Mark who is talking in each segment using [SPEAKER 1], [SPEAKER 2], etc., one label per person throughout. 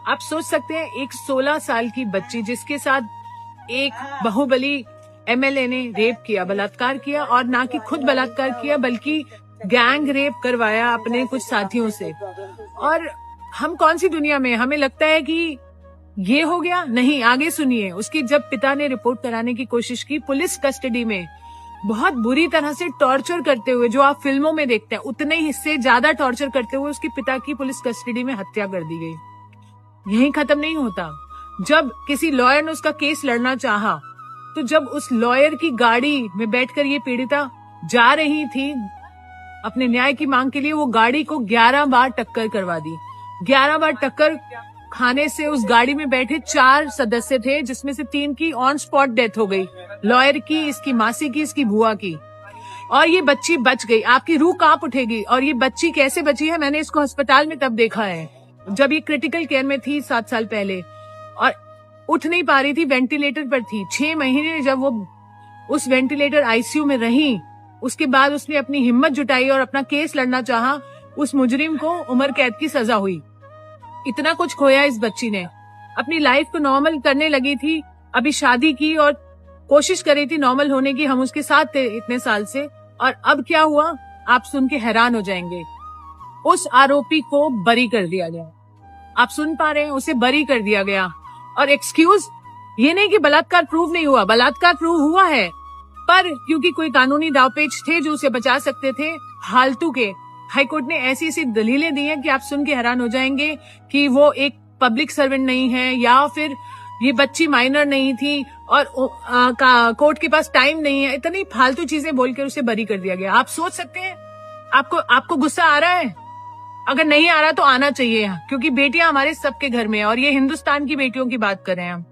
[SPEAKER 1] आप सोच सकते हैं एक 16 साल की बच्ची जिसके साथ एक बाहुबली एमएलए ने रेप किया, बलात्कार किया, और ना कि खुद बलात्कार किया बल्कि गैंग रेप करवाया अपने कुछ साथियों से। और हम कौन सी दुनिया में, हमें लगता है कि ये हो गया। नहीं, आगे सुनिए। उसकी जब पिता ने रिपोर्ट कराने की कोशिश की, पुलिस कस्टडी में बहुत बुरी तरह से टॉर्चर करते हुए, जो आप फिल्मों में देखते हैं उतने ही से ज्यादा टॉर्चर करते हुए उसके पिता की पुलिस कस्टडी में हत्या कर दी गई। यहीं खत्म नहीं होता। जब किसी लॉयर ने उसका केस लड़ना चाहा, तो जब उस लॉयर की गाड़ी में बैठकर ये पीड़िता जा रही थी अपने न्याय की मांग के लिए, वो गाड़ी को 11 बार टक्कर करवा दी। 11 बार टक्कर खाने से उस गाड़ी में बैठे 4 सदस्य थे, जिसमें से 3 की ऑन स्पॉट डेथ हो गई, लॉयर की, इसकी मासी की, इसकी बुआ की, और ये बच्ची बच गई। आपकी रूह कांप उठेगी। और ये बच्ची कैसे बची है, मैंने इसको अस्पताल में तब देखा है जब ये क्रिटिकल केयर में थी 7 साल पहले, और उठ नहीं पा रही थी, वेंटिलेटर पर थी। 6 महीने जब वो उस वेंटिलेटर आईसीयू में रही, उसके बाद उसने अपनी हिम्मत जुटाई और अपना केस लड़ना चाहा। उस मुजरिम को उम्र कैद की सजा हुई। इतना कुछ खोया इस बच्ची ने। अपनी लाइफ को नॉर्मल करने लगी थी, अभी शादी की और कोशिश कर रही थी नॉर्मल होने की। हम उसके साथ थे इतने साल से, और अब क्या हुआ आप सुन के हैरान हो जाएंगे। उस आरोपी को बरी कर दिया गया। आप सुन पा रहे हैं, उसे बरी कर दिया गया। और एक्सक्यूज, ये नहीं कि बलात्कार प्रूव नहीं हुआ, बलात्कार प्रूव हुआ है, पर क्योंकि कोई कानूनी दावपेच थे जो उसे बचा सकते थे, फालतू के हाईकोर्ट ने ऐसी ऐसी दलीलें दी हैं कि आप सुन के हैरान हो जाएंगे कि वो एक पब्लिक सर्वेंट नहीं है, या फिर ये बच्ची माइनर नहीं थी और कोर्ट के पास टाइम नहीं है। इतनी फालतू चीजें बोलकर उसे बरी कर दिया गया। आप सोच सकते हैं, आपको गुस्सा आ रहा है? अगर नहीं आ रहा तो आना चाहिए, क्योंकि बेटियां हमारे सबके घर में है, और ये हिंदुस्तान की बेटियों की बात कर रहे हैं हम।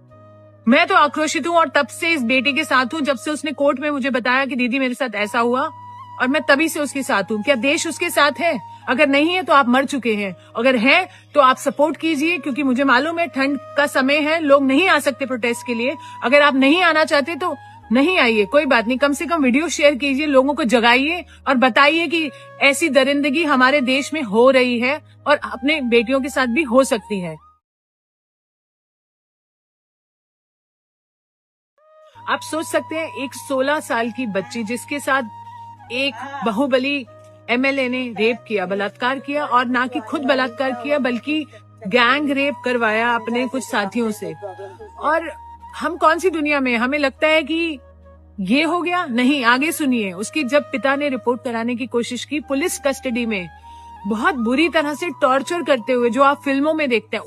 [SPEAKER 1] मैं तो आक्रोशित हूँ और तब से इस बेटी के साथ हूँ, जब से उसने कोर्ट में मुझे बताया कि दीदी मेरे साथ ऐसा हुआ, और मैं तभी से उसके साथ हूँ। क्या देश उसके साथ है? अगर नहीं है तो आप मर चुके हैं। अगर है तो आप सपोर्ट कीजिए, क्योंकि मुझे मालूम है ठंड का समय है, लोग नहीं आ सकते प्रोटेस्ट के लिए। अगर आप नहीं आना चाहते तो नहीं आइए, कोई बात नहीं। कम से कम वीडियो शेयर कीजिए, लोगों को जगाइए और बताइए कि ऐसी दरिंदगी हमारे देश में हो रही है और अपने बेटियों के साथ भी हो सकती है। आप सोच सकते हैं एक 16 साल की बच्ची जिसके साथ एक बाहुबली एमएलए ने रेप किया, बलात्कार किया, और ना कि खुद बलात्कार किया बल्कि गैंग रेप करवाया अपने कुछ साथियों से। और हम कौन सी दुनिया में, हमें लगता है कि ये हो गया। नहीं, आगे सुनिए। उसकी जब पिता ने रिपोर्ट कराने की कोशिश की, पुलिस कस्टडी में बहुत बुरी तरह से टॉर्चर करते हुए, जो आप फिल्मों में देखते हैं